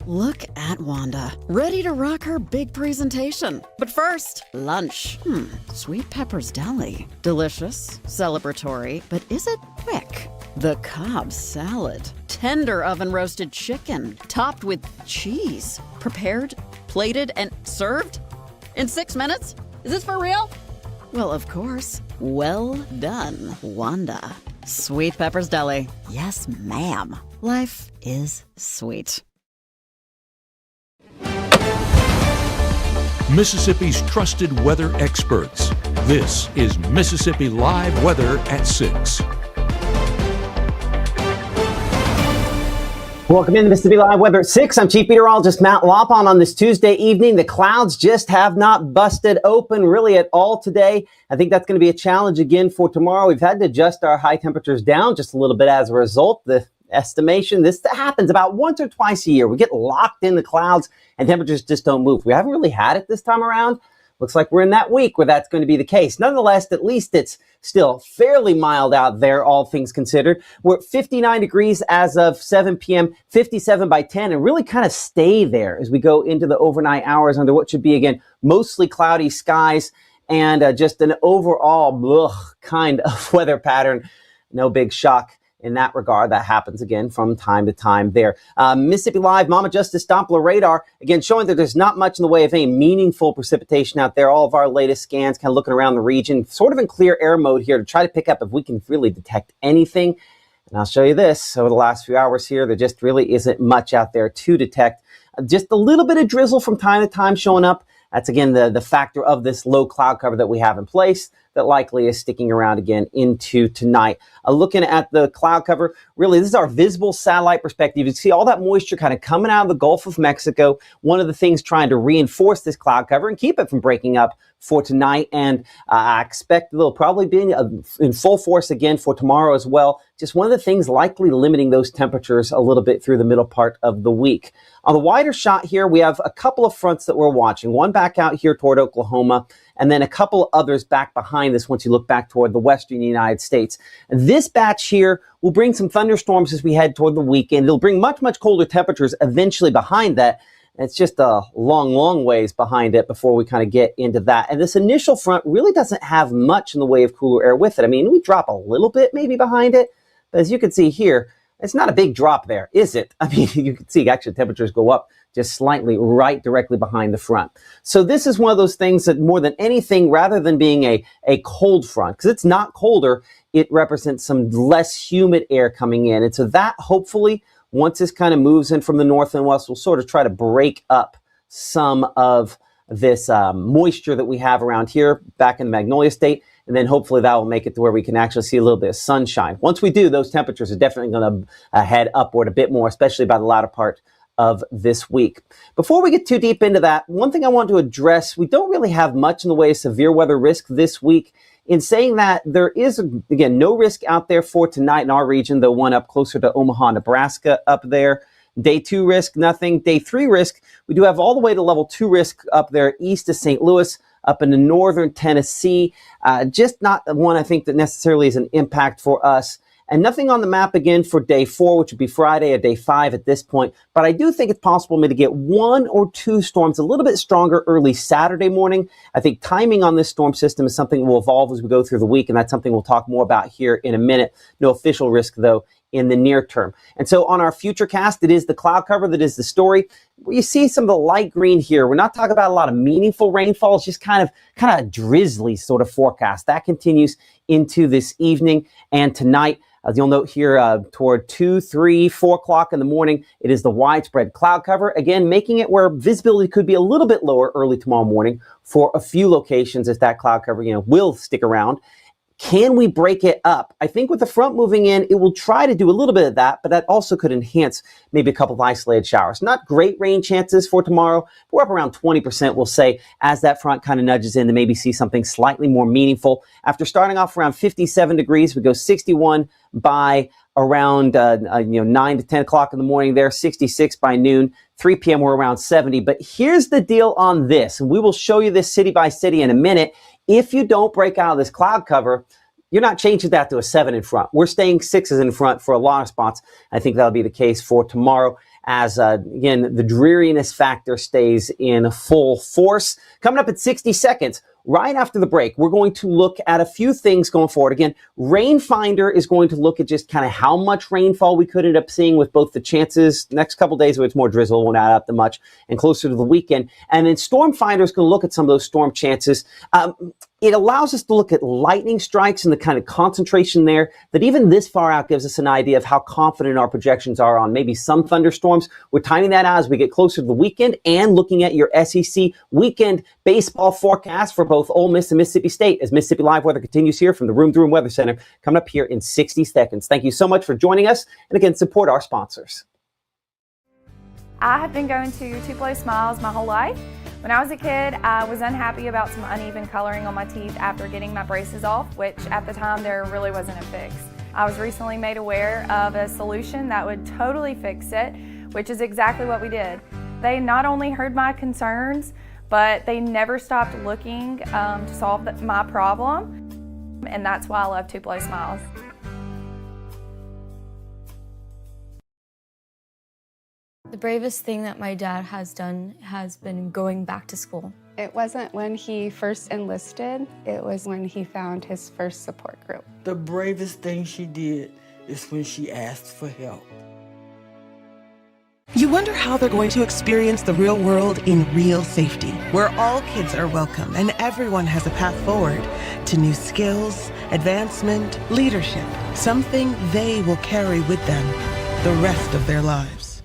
Look at Wanda, ready to rock her big presentation. But first, lunch. Sweet Pepper's Deli. Delicious, celebratory, but is it quick? The Cobb salad. Tender oven-roasted chicken, topped with cheese. Prepared, plated, and served in 6 minutes? Is this for real? Well, of course. Well done, Wanda. Sweet Pepper's Deli. Yes, ma'am. Life is sweet. Mississippi's trusted weather experts. This is Mississippi Live Weather at 6. Welcome into Mississippi Live Weather at 6. I'm Chief Meteorologist Matt Lopon. On this Tuesday evening, the clouds just have not busted open really at all today. I think that's going to be a challenge again for tomorrow. We've had to adjust our high temperatures down just a little bit as a result. The estimation, this happens about once or twice a year. We get locked in the clouds and temperatures just don't move. We haven't really had it this time around. Looks like we're in that week where that's going to be the case. Nonetheless, at least it's still fairly mild out there, all things considered. We're at 59 degrees as of 7 p.m., 57 by 10, and really kind of stay there as we go into the overnight hours under what should be, again, mostly cloudy skies and just an overall kind of weather pattern. No big shock in that regard. That happens again from time to time there. Mississippi Live Mama Justice Doppler radar, again, showing that there's not much in the way of any meaningful precipitation out there. All of our latest scans kind of looking around the region, sort of in clear air mode here to try to pick up if we can really detect anything. And I'll show you this over the last few hours here. There just really isn't much out there to detect. Just a little bit of drizzle from time to time showing up. That's, again, the factor of this low cloud cover that we have in place that likely is sticking around again into tonight. Looking at the cloud cover, really, this is our visible satellite perspective. You can see all that moisture kind of coming out of the Gulf of Mexico. One of the things trying to reinforce this cloud cover and keep it from breaking up for tonight. And I expect they'll probably be in full force again for tomorrow as well. Just one of the things likely limiting those temperatures a little bit through the middle part of the week. On the wider shot here, we have a couple of fronts that we're watching. One back out here toward Oklahoma, and then a couple others back behind this once you look back toward the western United States. This batch here will bring some thunderstorms as we head toward the weekend. It'll bring much, much colder temperatures eventually behind that. It's just a long, long ways behind it before we kind of get into that. And this initial front really doesn't have much in the way of cooler air with it. I mean, we drop a little bit maybe behind it, but as you can see here, it's not a big drop there, is it? I mean, you can see actually temperatures go up just slightly right directly behind the front. So this is one of those things that more than anything, rather than being a cold front, because it's not colder, it represents some less humid air coming in. And so that hopefully, once this kind of moves in from the north and west, will sort of try to break up some of this moisture that we have around here back in the Magnolia State. And then hopefully that will make it to where we can actually see a little bit of sunshine. Once we do, those temperatures are definitely going to head upward a bit more, especially by the latter part of this week. Before we get too deep into that, one thing I want to address, we don't really have much in the way of severe weather risk this week. In saying that, there is, again, no risk out there for tonight in our region, though one up closer to Omaha, Nebraska up there. Day 2 risk, nothing. Day 3 risk, we do have all the way to level 2 risk up there east of St. Louis, up into northern Tennessee. Just not one I think that necessarily is an impact for us. And nothing on the map again for day 4, which would be Friday or day 5 at this point. But I do think it's possible maybe to get 1 or 2 storms a little bit stronger early Saturday morning. I think timing on this storm system is something that will evolve as we go through the week, and that's something we'll talk more about here in a minute. No official risk, though, in the near term. And so on our future cast, it is the cloud cover that is the story. You see some of the light green here. We're not talking about a lot of meaningful rainfall. It's just kind of drizzly sort of forecast. That continues into this evening and tonight. As you'll note here toward 2, 3, 4 o'clock in the morning, it is the widespread cloud cover. Again, making it where visibility could be a little bit lower early tomorrow morning for a few locations as that cloud cover, will stick around. Can we break it up? I think with the front moving in, it will try to do a little bit of that, but that also could enhance maybe a couple of isolated showers. Not great rain chances for tomorrow, but we're up around 20%, we'll say, as that front kind of nudges in to maybe see something slightly more meaningful. After starting off around 57 degrees, we go 61 by around 9 to 10 o'clock in the morning there, 66 by noon, 3 p.m. we're around 70. But here's the deal on this, and we will show you this city by city in a minute. If you don't break out of this cloud cover, you're not changing that to a 7 in front. We're staying 6s in front for a lot of spots. I think that'll be the case for tomorrow. as, again, the dreariness factor stays in full force. Coming up at 60 seconds, right after the break, we're going to look at a few things going forward. Again, Rain Finder is going to look at just kind of how much rainfall we could end up seeing with both the chances next couple days where it's more drizzle, won't add up that much, and closer to the weekend. And then Storm Finder is going to look at some of those storm chances. It allows us to look at lightning strikes and the kind of concentration there that even this far out gives us an idea of how confident our projections are on maybe some thunderstorms. We're timing that out as we get closer to the weekend and looking at your SEC weekend baseball forecast for both Ole Miss and Mississippi State as Mississippi Live Weather continues here from the Room to Room Weather Center, coming up here in 60 seconds. Thank you so much for joining us. And again, support our sponsors. I have been going to Tupelo Smiles my whole life. When I was a kid, I was unhappy about some uneven coloring on my teeth after getting my braces off, which at the time there really wasn't a fix. I was recently made aware of a solution that would totally fix it, which is exactly what we did. They not only heard my concerns, but they never stopped looking to solve my problem, and that's why I love Tupelo Smiles. The bravest thing that my dad has done has been going back to school. It wasn't when he first enlisted, it was when he found his first support group. The bravest thing she did is when she asked for help. You wonder how they're going to experience the real world in real safety, where all kids are welcome and everyone has a path forward to new skills, advancement, leadership, something they will carry with them the rest of their lives.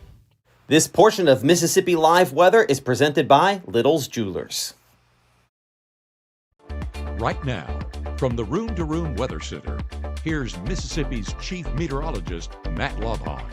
This portion of Mississippi Live Weather is presented by Little's Jewelers. Right now, from the Room to Room Weather Center, here's Mississippi's Chief Meteorologist, Matt Lovhawn.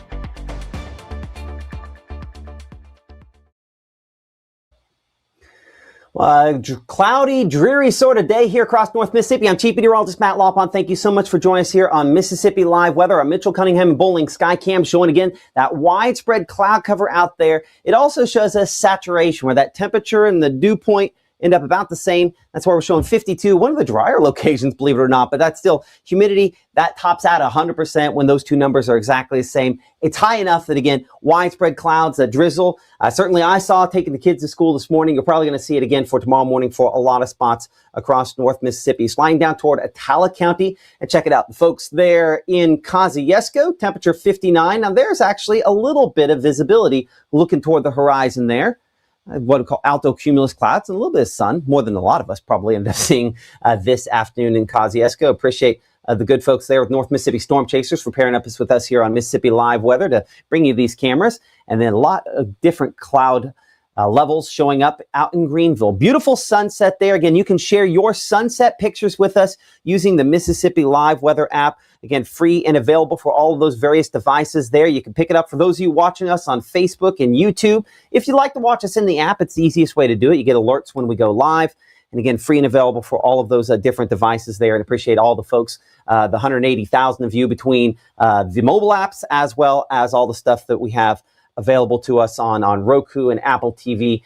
Cloudy, dreary sort of day here across North Mississippi. I'm Chief Meteorologist Matt Lopon. Thank you so much for joining us here on Mississippi Live Weather. Our Mitchell Cunningham and Bowling Sky Cam showing again that widespread cloud cover out there. It also shows us saturation where that temperature and the dew point end up about the same. That's why we're showing 52, one of the drier locations, believe it or not, but that's still humidity. That tops out 100% when those two numbers are exactly the same. It's high enough that, again, widespread clouds, a drizzle. Certainly I saw taking the kids to school this morning. You're probably going to see it again for tomorrow morning for a lot of spots across North Mississippi. Sliding down toward Attala County. And check it out. The folks there in Kosciuszko, temperature 59. Now there's actually a little bit of visibility looking toward the horizon there. What we call alto cumulus clouds and a little bit of sun, more than a lot of us probably end up seeing this afternoon in Kosciuszko. Appreciate the good folks there with North Mississippi Storm Chasers for pairing up with us here on Mississippi Live Weather to bring you these cameras. And then a lot of different cloud levels showing up out in Greenville. Beautiful sunset there. Again, you can share your sunset pictures with us using the Mississippi Live Weather app. Again, free and available for all of those various devices there. You can pick it up for those of you watching us on Facebook and YouTube. If you'd like to watch us in the app, it's the easiest way to do it. You get alerts when we go live. And again, free and available for all of those different devices there. And appreciate all the folks, the 180,000 of you between the mobile apps as well as all the stuff that we have available to us on Roku and Apple TV.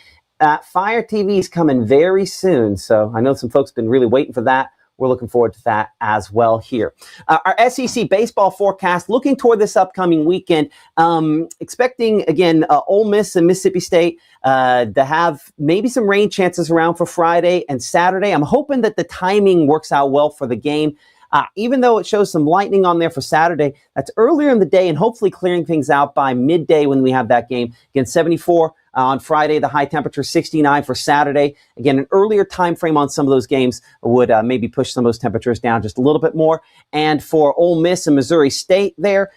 Fire TV is coming very soon. So I know some folks have been really waiting for that. We're looking forward to that as well here. Our SEC baseball forecast, looking toward this upcoming weekend, expecting, again, Ole Miss and Mississippi State to have maybe some rain chances around for Friday and Saturday. I'm hoping that the timing works out well for the game. Even though it shows some lightning on there for Saturday, that's earlier in the day and hopefully clearing things out by midday when we have that game. Again, 74 on Friday, the high temperature 69 for Saturday. Again, an earlier time frame on some of those games would maybe push some of those temperatures down just a little bit more. And for Ole Miss and Missouri State there,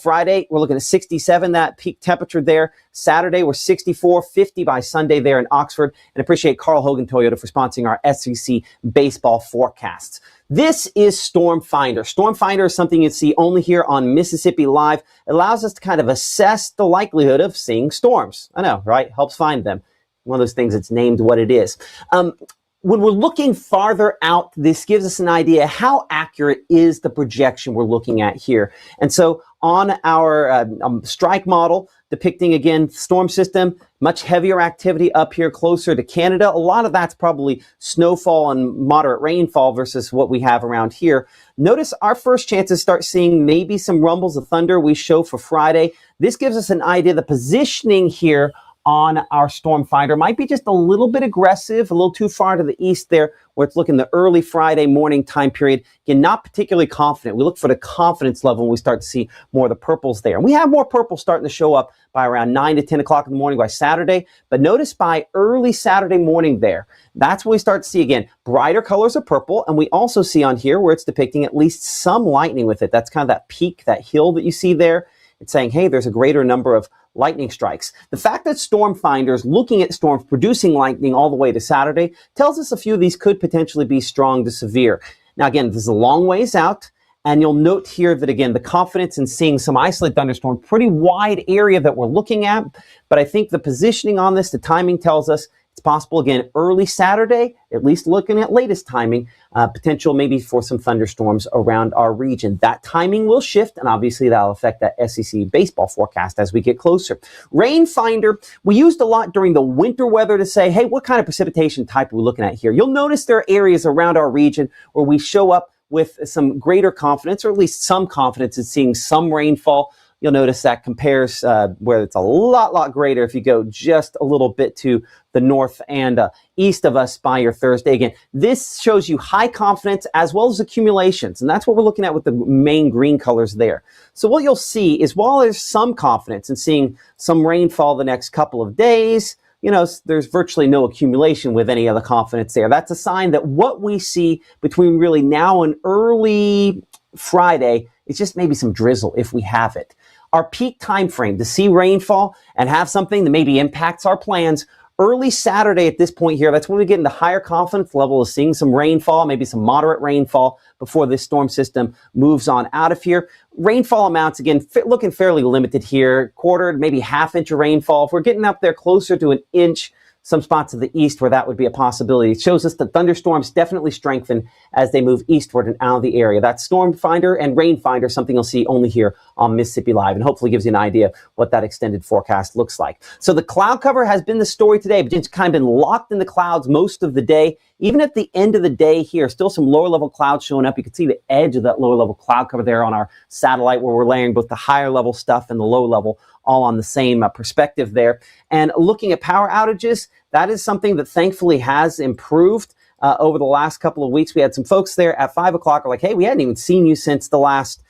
Friday, we're looking at 67, that peak temperature there. Saturday, we're 64, 50 by Sunday there in Oxford. And appreciate Carl Hogan Toyota for sponsoring our SEC baseball forecasts. This is Storm Finder. Storm Finder is something you see only here on Mississippi Live. It allows us to kind of assess the likelihood of seeing storms. I know, right? Helps find them. One of those things that's named what it is. When we're looking farther out, this gives us an idea how accurate is the projection we're looking at here. And so on our strike model, depicting, again, storm system, much heavier activity up here closer to Canada. A lot of that's probably snowfall and moderate rainfall versus what we have around here. Notice our first chances start seeing maybe some rumbles of thunder we show for Friday. This gives us an idea. The positioning here on our storm finder might be just a little bit aggressive, a little too far to the east there, where it's looking the early Friday morning time period. Again, not particularly confident. We look for the confidence level when we start to see more of the purples there. And we have more purple starting to show up by around 9 to 10 o'clock in the morning by Saturday. But notice by early Saturday morning there, that's when we start to see, again, brighter colors of purple. And we also see on here where it's depicting at least some lightning with it. That's kind of that peak, that hill that you see there. It's saying, hey, there's a greater number of lightning strikes. The fact that storm finders looking at storms producing lightning all the way to Saturday tells us a few of these could potentially be strong to severe. Now, again, this is a long ways out, and you'll note here that, again, the confidence in seeing some isolated thunderstorm, pretty wide area that we're looking at, but I think the positioning on this, the timing tells us it's possible, again, early Saturday, at least looking at latest timing, potential maybe for some thunderstorms around our region. That timing will shift, and obviously that'll affect that SEC baseball forecast as we get closer. Rain finder, we used a lot during the winter weather to say, hey, what kind of precipitation type are we looking at here? You'll notice there are areas around our region where we show up with some greater confidence, or at least some confidence in seeing some rainfall. You'll notice that compares where it's a lot greater if you go just a little bit to the north and east of us by your Thursday. Again, this shows you high confidence as well as accumulations, and that's what we're looking at with the main green colors there. So what you'll see is while there's some confidence in seeing some rainfall the next couple of days, you know, there's virtually no accumulation with any other confidence there. That's a sign that what we see between really now and early Friday is just maybe some drizzle if we have it. Our peak time frame to see rainfall and have something that maybe impacts our plans early Saturday at this point here. That's when we get into higher confidence level of seeing some rainfall, maybe some moderate rainfall before this storm system moves on out of here. Rainfall amounts, again, looking fairly limited here, quarter, maybe half inch of rainfall. If we're getting up there closer to an inch, some spots to the east where that would be a possibility. It shows us that thunderstorms definitely strengthen as they move eastward and out of the area. That's storm finder and rain finder, something you'll see only here on Mississippi Live, and hopefully gives you an idea what that extended forecast looks like. So the cloud cover has been the story today, but it's kind of been locked in the clouds most of the day. Even at the end of the day here, still some lower level clouds showing up. You can see the edge of that lower level cloud cover there on our satellite where we're layering both the higher level stuff and the low level all on the same perspective there. And looking at power outages, that is something that thankfully has improved over the last couple of weeks. We had some folks there at 5 o'clock are like, hey, we hadn't even seen you since the last,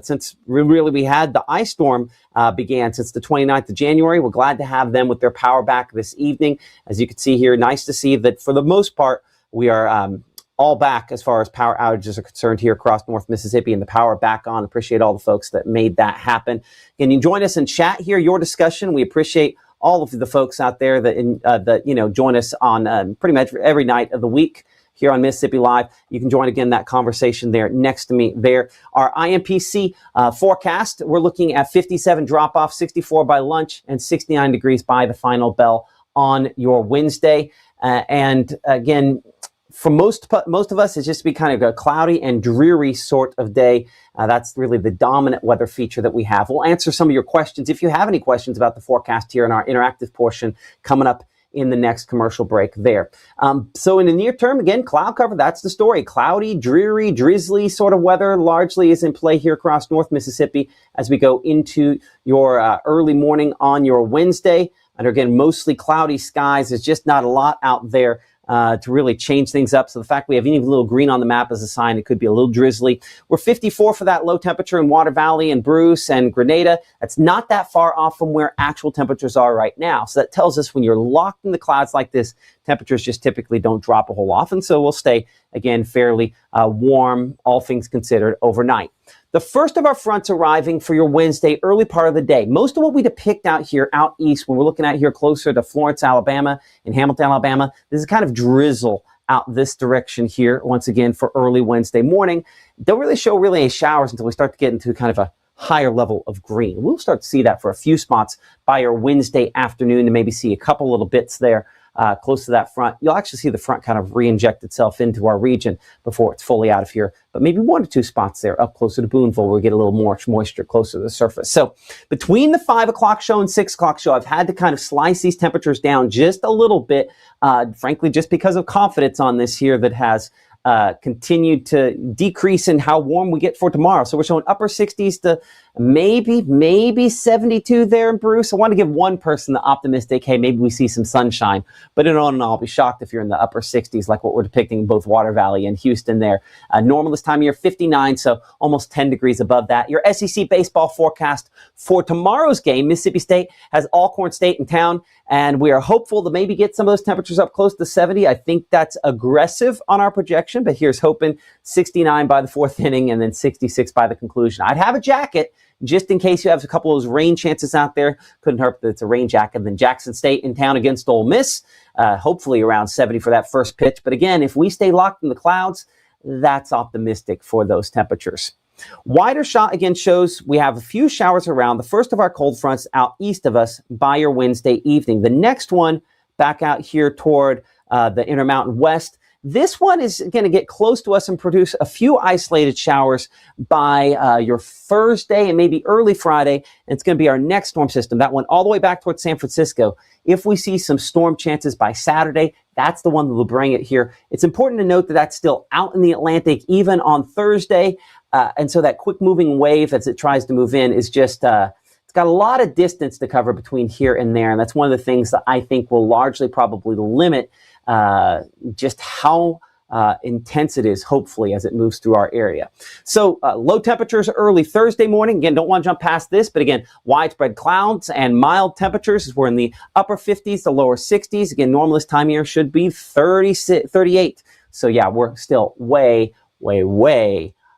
since we had the ice storm began, since the 29th of January. We're glad to have them with their power back this evening. As you can see here, nice to see that for the most part, we are all back as far as power outages are concerned here across North Mississippi, and the power back on. Appreciate all the folks that made that happen. Can you join us in chat here, your discussion? We appreciate all of the folks out there that join us on pretty much every night of the week here on Mississippi Live. You can join again that conversation there next to me there. Our IMPC forecast, we're looking at 57 drop off, 64 by lunch, and 69 degrees by the final bell on your Wednesday. And again, for most of us, it's just be kind of a cloudy and dreary sort of day. That's really the dominant weather feature that we have. We'll answer some of your questions if you have any questions about the forecast here in our interactive portion coming up in the next commercial break there. So in the near term, again, cloud cover, that's the story. Cloudy, dreary, drizzly sort of weather largely is in play here across North Mississippi as we go into your early morning on your Wednesday. And again, mostly cloudy skies. There's just not a lot out there to really change things up. So the fact we have even a little green on the map is a sign it could be a little drizzly. We're 54 for that low temperature in Water Valley and Bruce and Grenada. That's not that far off from where actual temperatures are right now. So that tells us when you're locked in the clouds like this, temperatures just typically don't drop a whole lot. And so we'll stay, again, fairly warm, all things considered, overnight. The first of our fronts arriving for your Wednesday, early part of the day. Most of what we depict out here, out east, when we're looking out here closer to Florence, Alabama, and Hamilton, Alabama, this is kind of drizzle out this direction here, once again, for early Wednesday morning. Don't really show any showers until we start to get into kind of a higher level of green. We'll start to see that for a few spots by your Wednesday afternoon, and maybe see a couple little bits there close to that front. You'll actually see the front kind of re-inject itself into our region before it's fully out of here. But maybe 1 or 2 spots there up closer to Boonville where we get a little more moisture closer to the surface. So between the 5 o'clock show and 6 o'clock show, I've had to kind of slice these temperatures down just a little bit, frankly, just because of confidence on this here that has continued to decrease in how warm we get for tomorrow. So we're showing upper 60s to maybe 72 there in Bruce. I want to give one person the optimistic, hey, maybe we see some sunshine. But in all in all, I'll be shocked if you're in the upper 60s like what we're depicting in both Water Valley and Houston there. Normal this time of year, 59, so almost 10 degrees above that. Your SEC baseball forecast for tomorrow's game, Mississippi State has Alcorn State in town, and we are hopeful to maybe get some of those temperatures up close to 70. I think that's aggressive on our projection, but here's hoping 69 by the 4th inning and then 66 by the conclusion. I'd have a jacket just in case you have a couple of those rain chances out there. Couldn't hurt that it's a rain jacket. And then Jackson State in town against Ole Miss, hopefully around 70 for that first pitch. But again, if we stay locked in the clouds, that's optimistic for those temperatures. Wider shot again shows we have a few showers around. The first of our cold fronts out east of us by your Wednesday evening. The next one back out here toward the Intermountain West. This one is going to get close to us and produce a few isolated showers by your Thursday and maybe early Friday. And it's going to be our next storm system, that one all the way back towards San Francisco. If we see some storm chances by Saturday, that's the one that will bring it here. It's important to note that that's still out in the Atlantic even on Thursday. And so that quick moving wave as it tries to move in is just it's got a lot of distance to cover between here and there. And that's one of the things that I think will largely probably limit just how intense it is, hopefully, as it moves through our area. So low temperatures early Thursday morning. Again, don't want to jump past this, but again, widespread clouds and mild temperatures as we're in the upper 50s to lower 60s. Again, normal this time of year should be 38. So yeah, we're still way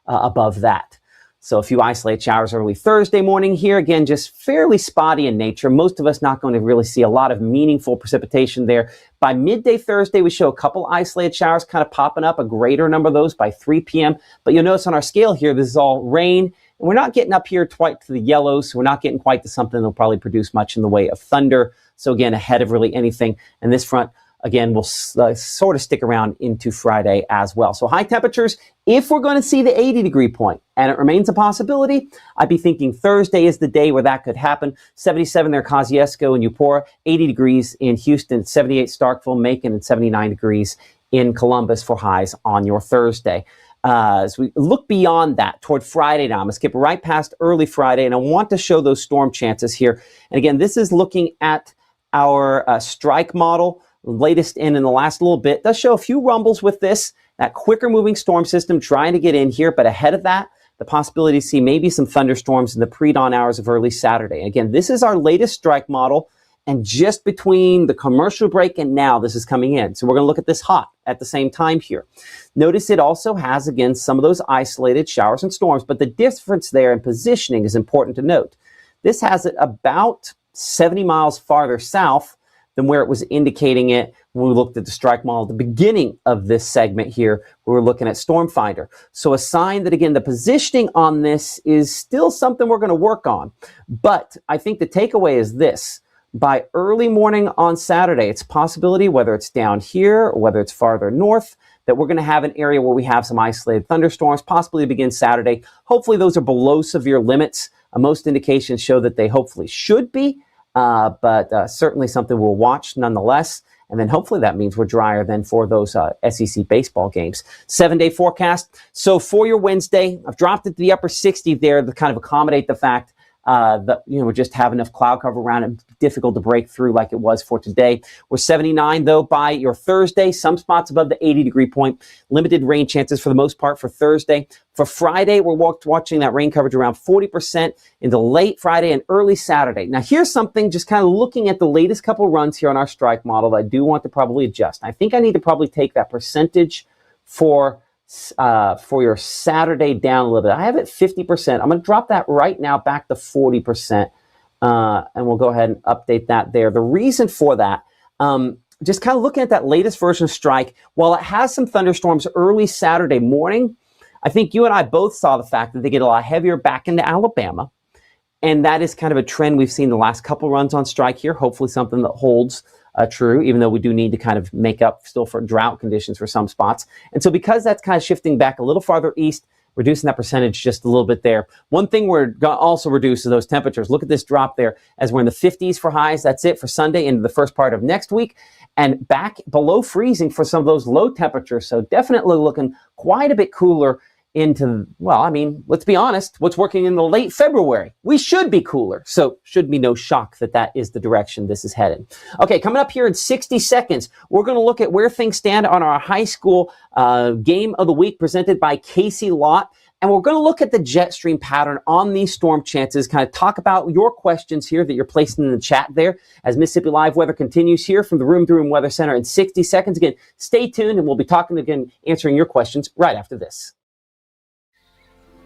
above that. So a few isolated showers early Thursday morning here. Again, just fairly spotty in nature. Most of us not going to really see a lot of meaningful precipitation there. By midday Thursday, we show a couple isolated showers kind of popping up, a greater number of those by 3 p.m. But you'll notice on our scale here, this is all rain. And we're not getting up here quite to the yellows. So we're not getting quite to something that'll probably produce much in the way of thunder. So again, ahead of really anything. And this front, again, will sort of stick around into Friday as well. So high temperatures, if we're going to see the 80-degree point, and it remains a possibility, I'd be thinking Thursday is the day where that could happen. 77 there, Kosciuszko and Eupora, 80 degrees in Houston, 78 Starkville, Macon, and 79 degrees in Columbus for highs on your Thursday. As we look beyond that toward Friday now, I'm going to skip right past early Friday, and I want to show those storm chances here. And again, this is looking at our strike model. Latest in the last little bit does show a few rumbles with this, that quicker moving storm system trying to get in here. But ahead of that, the possibility to see maybe some thunderstorms in the pre-dawn hours of early Saturday. Again, this is our latest strike model. And just between the commercial break and now, this is coming in. So we're going to look at this hot at the same time here. Notice it also has, again, some of those isolated showers and storms. But the difference there in positioning is important to note. This has it about 70 miles farther south than where it was indicating it when we looked at the strike model at the beginning of this segment here. We were looking at Storm Finder. So a sign that, again, the positioning on this is still something we're going to work on. But I think the takeaway is this. By early morning on Saturday, it's a possibility, whether it's down here or whether it's farther north, that we're going to have an area where we have some isolated thunderstorms, possibly to begin Saturday. Hopefully those are below severe limits. Most indications show that they hopefully should be. But certainly something we'll watch nonetheless. And then hopefully that means we're drier than for those SEC baseball games. 7-day forecast. So for your Wednesday, I've dropped it to the upper 60 there to kind of accommodate the fact that, we just have enough cloud cover around it. Difficult to break through like it was for today. We're 79 though by your Thursday. Some spots above the 80-degree point. Limited rain chances for the most part for Thursday. For Friday, we're watching that rain coverage around 40% into late Friday and early Saturday. Now, here's something just kind of looking at the latest couple runs here on our strike model that I do want to probably adjust. I think I need to probably take that percentage for your Saturday down a little bit. I have it 50%. I'm going to drop that right now back to 40%. And we'll go ahead and update that there. The reason for that, just kind of looking at that latest version of strike, while it has some thunderstorms early Saturday morning, I think you and I both saw the fact that they get a lot heavier back into Alabama. And that is kind of a trend we've seen the last couple runs on strike here. Hopefully something that holds true, even though we do need to kind of make up still for drought conditions for some spots. And so because that's kind of shifting back a little farther east, reducing that percentage just a little bit there. One thing we're going to also reduce is those temperatures. Look at this drop there as we're in the 50s for highs. That's it for Sunday into the first part of next week, and back below freezing for some of those low temperatures. So definitely looking quite a bit cooler into, well, I mean, let's be honest, what's working in the late February? We should be cooler. So should be no shock that that is the direction this is headed. Okay, coming up here in 60 seconds, we're going to look at where things stand on our high school game of the week presented by Casey Lott. And we're going to look at the jet stream pattern on these storm chances, kind of talk about your questions here that you're placing in the chat there as Mississippi Live Weather continues here from the Room to Room Weather Center in 60 seconds. Again, stay tuned and we'll be talking again, answering your questions right after this.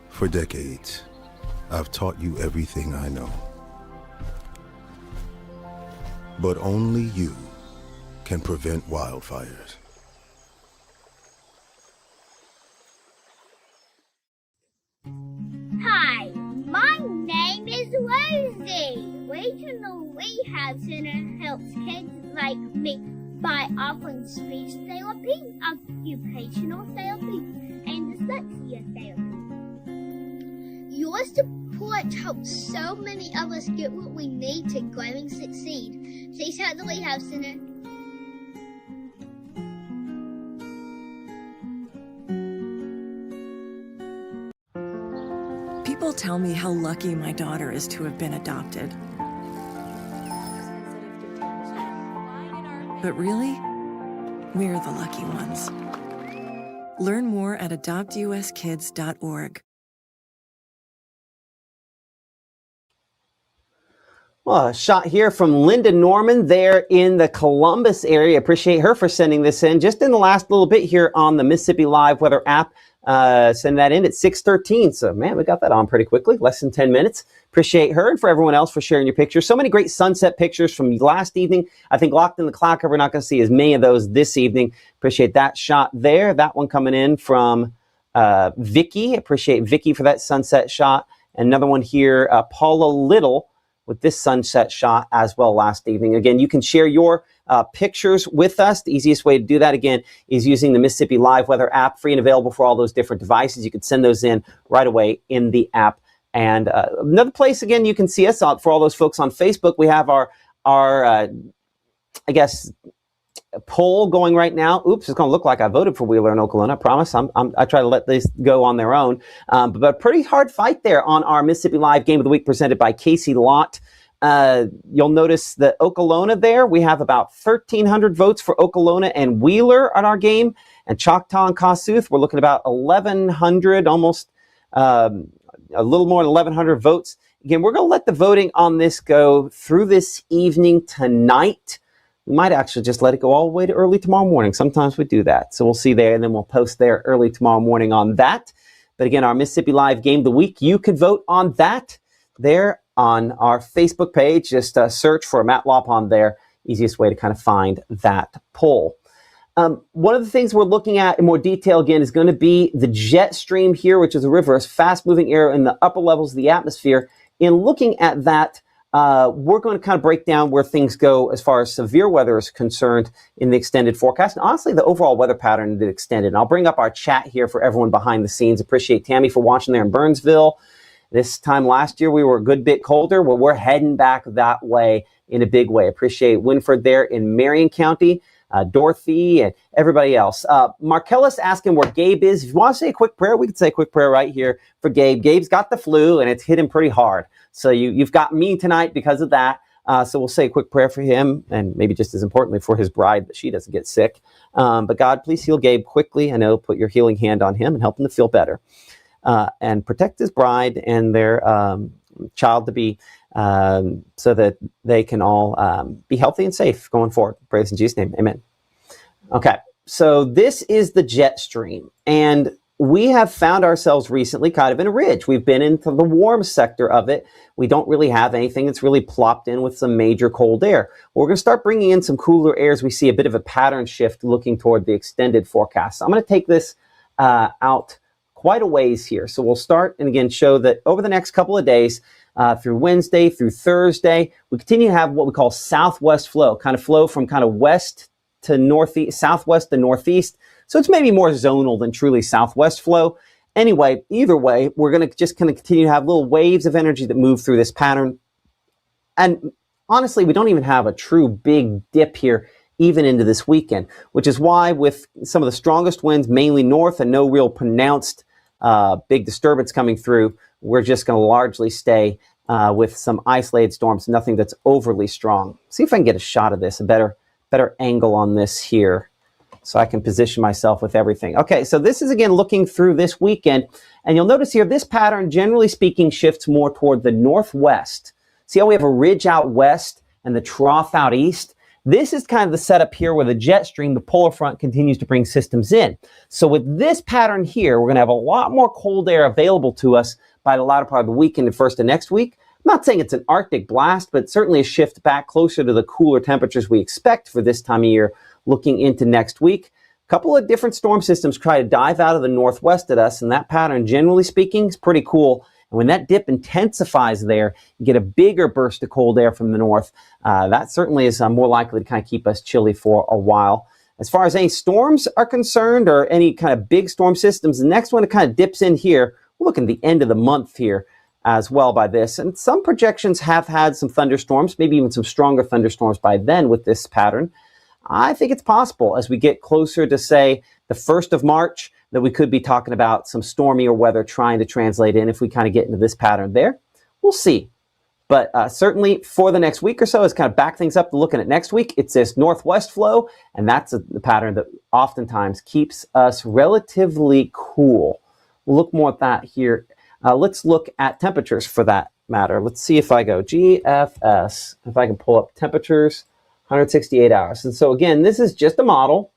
For decades, I've taught you everything I know. But only you can prevent wildfires. Hi, my name is Rosie. Regional Rehab Center helps kids like me by offering speech therapy, occupational therapy, and dyslexia therapy. Your support helps so many of us get what we need to grow and succeed. Please help the Rehab Center. People tell me how lucky my daughter is to have been adopted. But really, we're the lucky ones. Learn more at adoptuskids.org. Well, a shot here from Linda Norman there in the Columbus area. Appreciate her for sending this in just in the last little bit here on the Mississippi Live Weather app. Send that in at 6:13. So, man, we got that on pretty quickly, less than 10 minutes. Appreciate her and for everyone else for sharing your pictures. So many great sunset pictures from last evening. I think locked in the cloud cover, we're not going to see as many of those this evening. Appreciate that shot there. That one coming in from Vicky. Appreciate Vicky for that sunset shot. Another one here, Paula Little, with this sunset shot as well last evening. Again, you can share your pictures with us. The easiest way to do that, again, is using the Mississippi Live Weather app, free and available for all those different devices. You can send those in right away in the app. And another place, again, you can see us on, for all those folks on Facebook. We have our I guess, poll going right now. Oops, it's going to look like I voted for Wheeler and Okolona. I promise. I try to let this go on their own. But a pretty hard fight there on our Mississippi Live Game of the Week presented by Casey Lott. You'll notice that Okolona there, we have about 1,300 votes for Okolona and Wheeler on our game. And Choctaw and Kossuth, we're looking at about 1,100, almost a little more than 1,100 votes. Again, we're going to let the voting on this go through this evening tonight. We might actually just let it go all the way to early tomorrow morning. Sometimes we do that. So we'll see there, and then we'll post there early tomorrow morning on that. But again, our Mississippi Live Game of the Week, you could vote on that there on our Facebook page. Just search for Matt Lopon there. Easiest way to kind of find that poll. One of the things we're looking at in more detail, again, is going to be the jet stream here, which is a reverse fast-moving air in the upper levels of the atmosphere. In looking at that, we're going to kind of break down where things go as far as severe weather is concerned in the extended forecast. And honestly, the overall weather pattern is extended. And I'll bring up our chat here for everyone behind the scenes. Appreciate Tammy for watching there in Burnsville. This time last year, we were a good bit colder. Well, we're heading back that way in a big way. Appreciate Winford there in Marion County. Dorothy and everybody else. Marcellus asking where Gabe is. If you want to say a quick prayer, we can say a quick prayer right here for Gabe. Gabe's got the flu and it's hit him pretty hard. So you've got me tonight because of that. So we'll say a quick prayer for him and maybe just as importantly for his bride that she doesn't get sick. But God, please heal Gabe quickly. I know, put your healing hand on him and help him to feel better. And protect his bride and their child to be so that they can all be healthy and safe going forward. Praise in Jesus' name. Amen. Okay, so this is the jet stream. And we have found ourselves recently kind of in a ridge. We've been into the warm sector of it. We don't really have anything that's really plopped in with some major cold air. We're going to start bringing in some cooler air as we see a bit of a pattern shift looking toward the extended forecast. So I'm going to take this out quite a ways here. So we'll start and again show that over the next couple of days, through Wednesday, through Thursday, we continue to have what we call southwest flow, kind of flow from kind of west to northeast, southwest to northeast. So it's maybe more zonal than truly southwest flow. Anyway, either way, we're going to just kind of continue to have little waves of energy that move through this pattern. And honestly, we don't even have a true big dip here even into this weekend, which is why with some of the strongest winds, mainly north and no real pronounced big disturbance coming through, we're just going to largely stay with some isolated storms, nothing that's overly strong. See if I can get a shot of this, a better angle on this here, so I can position myself with everything. Okay, so this is again looking through this weekend, and you'll notice here this pattern, generally speaking, shifts more toward the northwest. See how we have a ridge out west and the trough out east? This is kind of the setup here where the jet stream, the polar front, continues to bring systems in. So with this pattern here, we're going to have a lot more cold air available to us by the latter part of the weekend and first of next week. I'm not saying it's an Arctic blast, but certainly a shift back closer to the cooler temperatures we expect for this time of year looking into next week. A couple of different storm systems try to dive out of the northwest at us, and that pattern, generally speaking, is pretty cool. And when that dip intensifies there, you get a bigger burst of cold air from the north. That certainly is more likely to kind of keep us chilly for a while. As far as any storms are concerned or any kind of big storm systems, the next one that kind of dips in here, we're looking at the end of the month here as well by this. And some projections have had some thunderstorms, maybe even some stronger thunderstorms by then with this pattern. I think it's possible as we get closer to, say, the 1st of March, that we could be talking about some stormier weather trying to translate in if we kind of get into this pattern there. We'll see. But certainly for the next week or so, as kind of back things up to looking at next week, it's this northwest flow, and that's the pattern that oftentimes keeps us relatively cool. We'll look more at that here. Let's look at temperatures for that matter. Let's see if I go GFS, if I can pull up temperatures, 168 hours. And so again, this is just a model.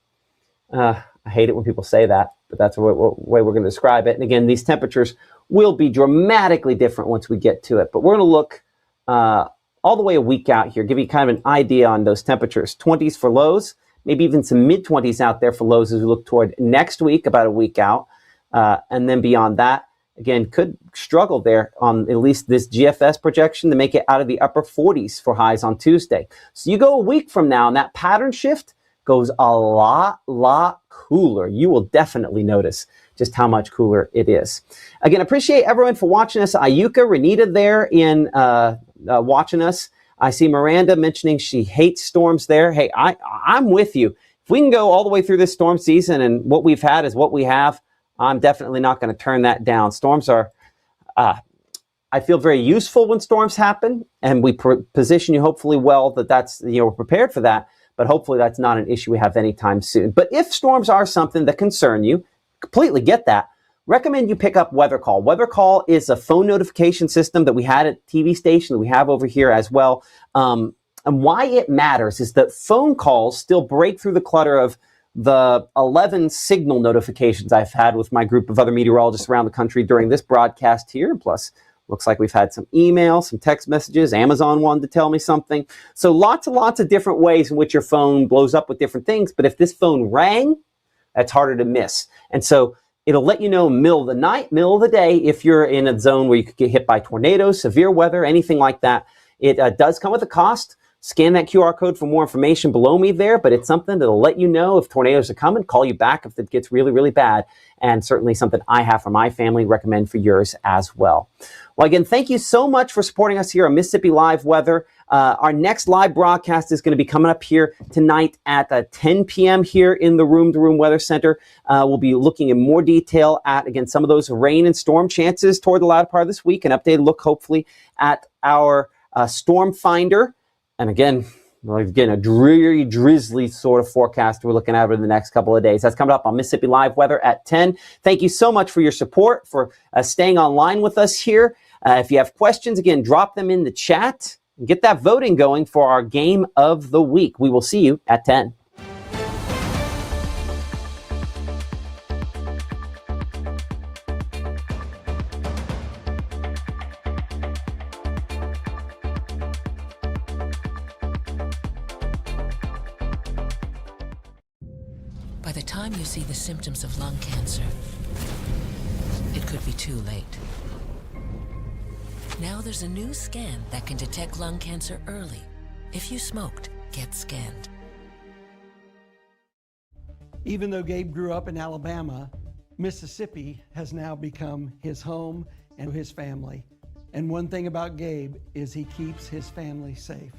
I hate it when people say that, but that's the way we're going to describe it. And again, these temperatures will be dramatically different once we get to it. But we're going to look all the way a week out here, give you kind of an idea on those temperatures. 20s for lows, maybe even some mid-20s out there for lows as we look toward next week, about a week out. And then beyond that, again, could struggle there on at least this GFS projection to make it out of the upper 40s for highs on Tuesday. So you go a week from now, and that pattern shift goes a lot cooler. You will definitely notice just how much cooler it is. Again, appreciate everyone for watching us. Ayuka, Renita there in watching us. I see Miranda mentioning she hates storms there. Hey, I'm with you. If we can go all the way through this storm season and what we've had is what we have, I'm definitely not going to turn that down. Storms are, I feel very useful when storms happen, and we position you hopefully well that that's, we're prepared for that, but hopefully that's not an issue we have anytime soon. But if storms are something that concern you, completely get that, recommend you pick up Weather Call. Weather Call is a phone notification system that we had at TV station that we have over here as well. And why it matters is that phone calls still break through the clutter of the 11 signal notifications I've had with my group of other meteorologists around the country during this broadcast here. Plus, looks like we've had some emails, some text messages. Amazon wanted to tell me something. So lots and lots of different ways in which your phone blows up with different things. But if this phone rang, that's harder to miss. And so it'll let you know middle of the night, middle of the day, if you're in a zone where you could get hit by tornadoes, severe weather, anything like that. It does come with a cost. Scan that QR code for more information below me there, but it's something that'll let you know if tornadoes are coming, call you back if it gets really, really bad, and certainly something I have for my family, recommend for yours as well. Well, again, thank you so much for supporting us here on Mississippi Live Weather. Our next live broadcast is going to be coming up here tonight at 10 p.m. here in the Room to Room Weather Center. We'll be looking in more detail at, again, some of those rain and storm chances toward the latter part of this week, an updated look, hopefully, at our storm finder. And again, a dreary, drizzly sort of forecast we're looking at over the next couple of days. That's coming up on Mississippi Live Weather at 10. Thank you so much for your support, for staying online with us here. If you have questions, again, drop them in the chat and get that voting going for our game of the week. We will see you at 10. By the time you see the symptoms of lung cancer, be too late. Now there's a new scan that can detect lung cancer early. If you smoked, get scanned. Even though Gabe grew up in Alabama, Mississippi has now become his home and his family. And one thing about Gabe is he keeps his family safe.